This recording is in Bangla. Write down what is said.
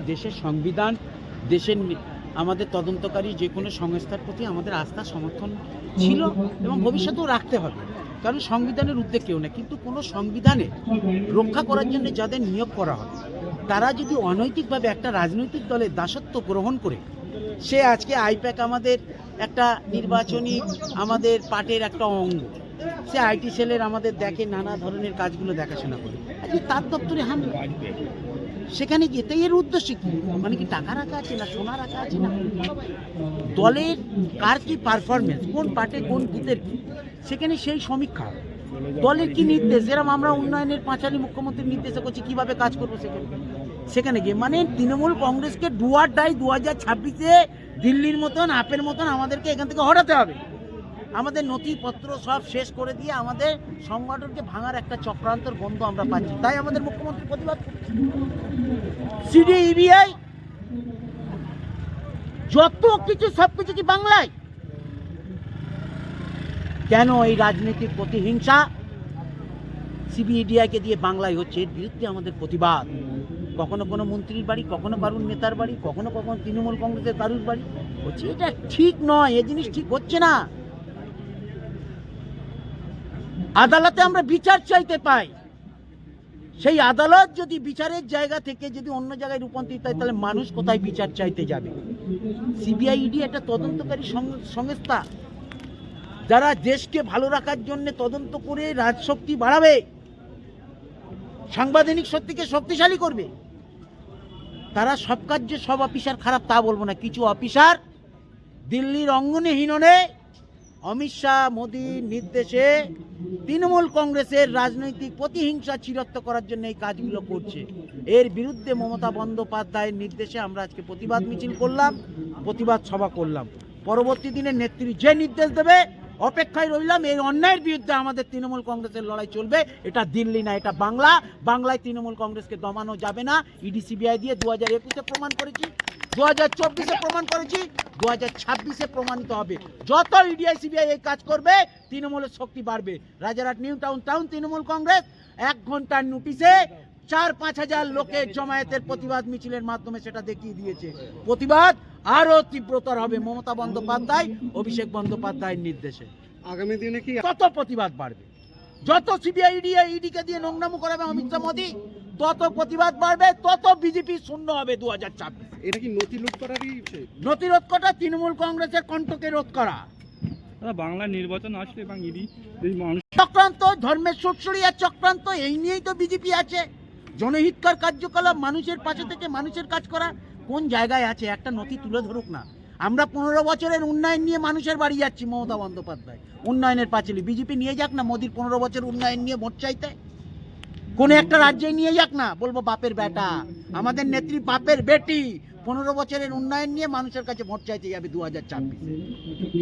দেশের সংবিধান, দেশের আমাদের তদন্তকারী যে কোনো সংস্থার প্রতি আমাদের আস্থা সমর্থন ছিল এবং ভবিষ্যতেও রাখতে হবে, কারণ সংবিধানের ঊর্ধ্বে কেউ না। কিন্তু কোনো সংবিধানে রক্ষা করার জন্য যাদের নিয়োগ করা হবে তারা যদি অনৈতিকভাবে একটা রাজনৈতিক দলের দাসত্ব গ্রহণ করে, সে আজকে আইপ্যাক আমাদের একটা নির্বাচনী আমাদের পার্টির একটা অঙ্গ, সে আইটি সেলের আমাদের দেখে নানা ধরনের কাজগুলো দেখাশোনা করে, আজকে তার দপ্তরে হামলা, সেখানে গিয়ে তাই এর উদ্দেশ্য কি? মানে কি টাকা রাখা আছে না সোনা রাখা আছে না দলের কার কি পারফরমেন্স, কোন পার্টি কোন বুথের কি, সেখানে সেই সমীক্ষা দলের কি নির্দেশ, যেরকম আমরা উন্নয়নের পাঁচালী মুখ্যমন্ত্রীর নির্দেশে করছি কীভাবে কাজ করবো সেখানে গিয়ে মানে তৃণমূল কংগ্রেসকে ডুয়ার ডাই 2026-এ দিল্লির মতন আপের মতন আমাদেরকে এখান থেকে হটাতে হবে। আমাদের নথিপত্র সব শেষ করে দিয়ে আমাদের সংগঠনকে ভাঙার একটা চক্রান্তর গন্ধ আমরা পাচ্ছি, তাই আমাদের মুখ্যমন্ত্রী প্রতিবাদ করছে। সিডি ইবিআই যত কিছু সবকিছু কি বাংলায়? কেন এই রাজনৈতিক প্রতিহিংসা সিবিআইকে দিয়ে বাংলায় হচ্ছে? এর বিরুদ্ধে আমাদের প্রতিবাদ। কখনো কোনো মন্ত্রীর বাড়ি, কখনো কারুর নেতার বাড়ি, কখনো কখনো তৃণমূল কংগ্রেসের কারুর বাড়ি হচ্ছে, এটা ঠিক নয়, এই জিনিস ঠিক হচ্ছে না। আদালতে আমরা বিচার চাইতে পাই, সেই আদালত যদি বিচারের জায়গা থেকে যদি অন্য জায়গায় রূপান্তরিত হয় তাহলে মানুষ কোথায় বিচার চাইতে যাবে? সিবিআই ইডি একটা তদন্তকারী সংস্থা, যারা দেশকে ভালো রাখার জন্য তদন্ত করে রাজশক্তি বাড়াবে, সাংবিধানিক শক্তিকে শক্তিশালী করবে। তারা সব কার্যে সব অফিসার খারাপ তা বলবো না, কিছু অফিসার দিল্লির অঙ্গনে হিননে অমিত শাহ মোদির নির্দেশে তৃণমূল কংগ্রেসের রাজনৈতিক প্রতিহিংসা চিরত্ব করার জন্য এই কাজগুলো করছে। এর বিরুদ্ধে মমতা বন্দ্যোপাধ্যায়ের নির্দেশে আমরা আজকে প্রতিবাদ মিছিল করলাম, প্রতিবাদ সভা করলাম। পরবর্তী দিনে নেত্রী যে নির্দেশ দেবে অপেক্ষায় রইলাম। এই অন্যায়ের বিরুদ্ধে আমাদের তৃণমূল কংগ্রেসের লড়াই চলবে। এটা দিল্লি না, এটা বাংলা। বাংলায় তৃণমূল কংগ্রেসকে দমানো যাবে না। ইডি সিবিআই দিয়ে 2021-এ প্রমাণ করেছি, 2024-এ প্রমাণ করেছি, 2026-এ প্রমাণিত হবে। যত ইডিআই সিবিআই এই কাজ করবে তৃণমূলের শক্তি বাড়বে। রাজারহাট নিউ টাউন তৃণমূল কংগ্রেস 1 ঘন্টার নোটিশে 4-5 হাজার লোকের জমায়েতের প্রতিবাদ মিছিলের মাধ্যমে সেটা দেখিয়ে দিয়েছে। প্রতিবাদ আরো তীব্রতর হবে মমতা বন্দ্যোপাধ্যায়, অভিষেক বন্দ্যোপাধ্যায়ের নির্দেশে। আগামী দিনে কি তত প্রতিবাদ বাড়বে। যত সিবিআই ইডিকে দিয়ে নোংরামো করাবে অমিত শাহ মোদি, তত প্রতিবাদ বাড়বে, তত বিজেপি শূন্য হবে 2026। এটা কি নথি লুট করারই? নথি রোধ করা, তৃণমূল কংগ্রেসের কণ্ঠকে রোধ করা। বাংলা নির্বাচন আসলে এবং ইডি চক্রান্ত, ধর্মের সুরসুরিয়ার চক্রান্ত, এই নিয়েই তো বিজেপি আছে। জনহিতকর কার্যকলাপ, মানুষের পাশে থেকে মানুষের কাজ করা কোন জায়গায় আছে? একটা নথি তুলে ধরুক না। আমরা 15 বছরের উন্নয়ন নিয়ে মানুষের বাড়ি যাচ্ছি, মমতা বন্দ্যোপাধ্যায় উন্নয়নের পাঁচিলি। বিজেপি নিয়ে যাক না মোদির 15 বছর উন্নয়ন নিয়ে ভোট চাইতে, কোন একটা রাজ্যে নিয়ে যাক না, বলবো বাপের বেটা, আমাদের নেত্রী বাপের বেটি 15 বছরের উন্নয়ন নিয়ে মানুষের কাছে ভোট চাইতে যাবে 2026-এ।